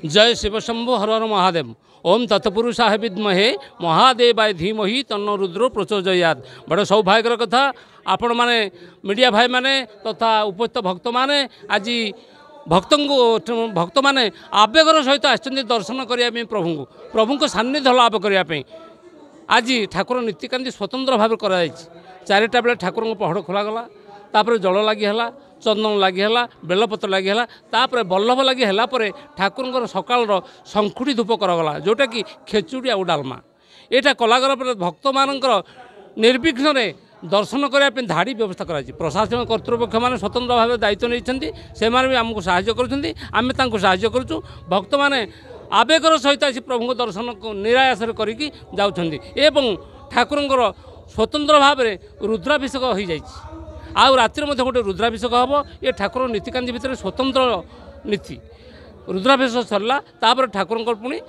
जय शिवशंभु हर हर महादेव। ओम तत्पुरुषाय विद्महे महादेवाय धीमहि तन्नो रुद्रो प्रचोदयात्। बड़ सौभाग्यर कथा आपण माने मीडिया भाई माने तथा उपस्थित भक्त माने आज भक्त माने आवेगर सहित आछन्ति दर्शन करने प्रभु को सान्निध्य लाभ करने आज ठाकुर नीतिकांति स्वतंत्र भाव कर चारिटा बेले ठाकुर पहड़ खोलागला तापर जल लगी है चंदन लगी है बेलपत्र लगी है तापर बल्लभ लगी है ठाकुर सकाल शंखुड़ी धूप करागला जोटा कि खेचुड़ी आउ डालमा यहाँ कलागर भक्त मान निर्विघ्न दर्शन करने धाड़ी व्यवस्था कर प्रशासन कर्तृपक्ष मैंने स्वतंत्र भाव दायित्व नहीं से आमको साहाय्य करुँ भक्त मैंने आवेगर सहित आसी प्रभु दर्शन निरायास करके जाऊँ ठाकुर स्वतंत्र भाव में रुद्राभिषेक हो जाए आउ रातिर गोटे रुद्राभिषेक हम ये ठाकुर नीतिकांति भितर स्वतंत्र नीति रुद्राभिषेक सरला तापर ठाकुर पुणी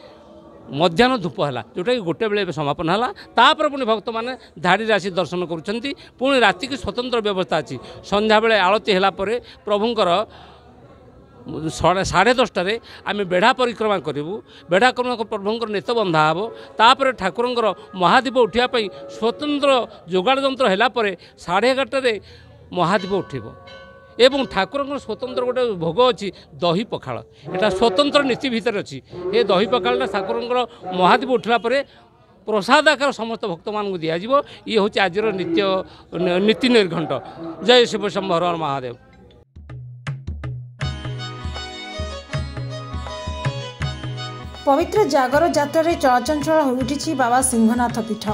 मध्याह्न धूप है जोटा कि गोटे बेले समापन है तापर पुणी भक्त मैंने धाड़ी आसी दर्शन करुँच पुणी राति की स्वतंत्र व्यवस्था अच्छी संध्या बेले आलती है प्रभुंकर 10:30 आम बेढ़ा परिक्रमा करूँ बेढ़ा प्रभुंर नेत बंधा हे तापर ठाकुर महादीप उठापी स्वतंत्र जोगाड़ जंत्र है 11:30 महादीप उठब एवं ठाकुर स्वतंत्र गोटे भोग अच्छी दही पखाड़ यहाँ स्वतंत्र नीति भितर अच्छी ये दही पखाड़ा ठाकुर महादीप उठला प्रसाद आकार समस्त भक्त मान दिज्व ये हूँ आज नीति निर्घंट। जय शिव शंभु हर हर महादेव। पवित्र जागर यात्रा चलचंचल हो उठी बाबा सिंहनाथ पीठ।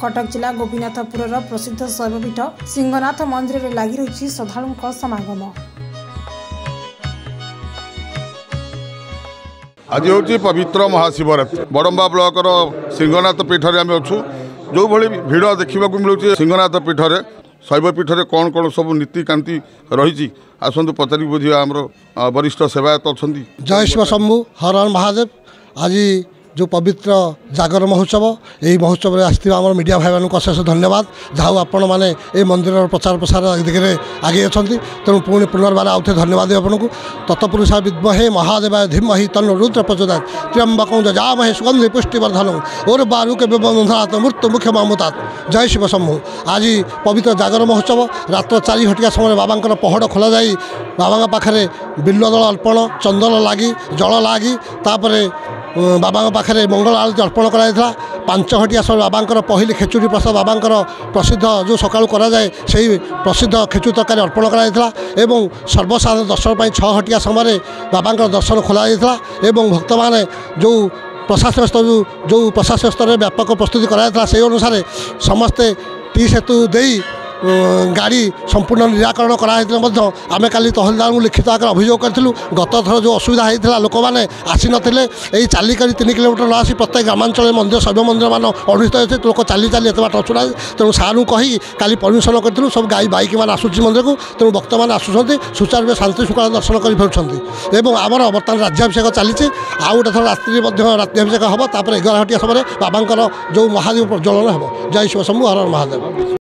कटक जिला गोपीनाथपुर प्रसिद्ध शैवपीठ सिंहनाथ मंदिर में लगी रही श्रद्धालुओं समागम। आज हूँ पवित्र महाशिवरात्रि बड़म्बा ब्लॉक सिंहनाथ पीठ आम अच्छू जो भाई भिड़ देखा मिलूँ सिंहनाथ पीठ शैवपीठ कौन कौन सब नीतिकांति रही आसतु पचारि बुझे आमर वरिष्ठ सेवायत अच्छा। जय शिव शंभु हर हर महादेव। आज जो पवित्र जागर महोत्सव यही महोत्सव में आसथिबा आम मीडिया भाई मानक अशेष धन्यवाद जहाँ आपण मैंने ये मंदिर प्रचार प्रसार दिगरे आगे अच्छा तेणु पुणी पुनर्बार आउ थे धन्यवाद आपको। तत्पुरुषा विद्महे महादेवाय धीमहि तन्नो रुद्र प्रचोदयात्। त्र्यंबकं जजामहे सुगंधि पुष्टिवर्धनम् उर्वारुक विबन्धनात् मृत्यु मुख्य मामुतात्। जय शिव शंभु। आज पवित्र जागर महोत्सव रात 4 घटिया समय बाबा पहड़ खोल जाई बाबा पाखे बिल्वदल अर्पण चंदन लगी जल लगी तापर बाबा पाखे मंगल आरती अर्पण कराइला 5 घटिया समय बाबा पहली खेचुड़ी प्रसाद बाबा प्रसिद्ध जो सकाळु करा जाए से प्रसिद्ध खेचुड़ी तरकारी अर्पण कराइला एवं सर्वसाधारण दर्शन पर 6 घटिया समय बाबा दर्शन खोल एवं भक्त मैंने जो प्रशासन स्तर में व्यापक प्रस्तुति कराइला से अनुसार समस्ते टी सेतु दे गाड़ी संपूर्ण निराकरण कराइले आम काली तहसीलदार को लिखित आकार अभियोग करूँ गत थर जो असुविधा होता लोक मैंने आसी नथिले यही चाली 3 किलोमीटर न आसी प्रत्येक ग्रामांचल मंदिर शैव मंदिर मान अनुष्ठित होते लोक चाली चाली एत बाट अछुड़ा तेणु सारू कही काली परमिशन करूँ सब गाई बाइक मान आसूँ मंदिर को तेणु भक्त मैंने आसुँच सुचारू रूप शांति शुक्ला दर्शन कर आमर बर्तमान राज्याभिषेक चली आउ गोटे थर रात्रि राज्याभिषेक हम तापर 11 घटिया समय बाबा जो महादीप प्रज्वलन हम। जय शिव शंभु हर हर महादेव।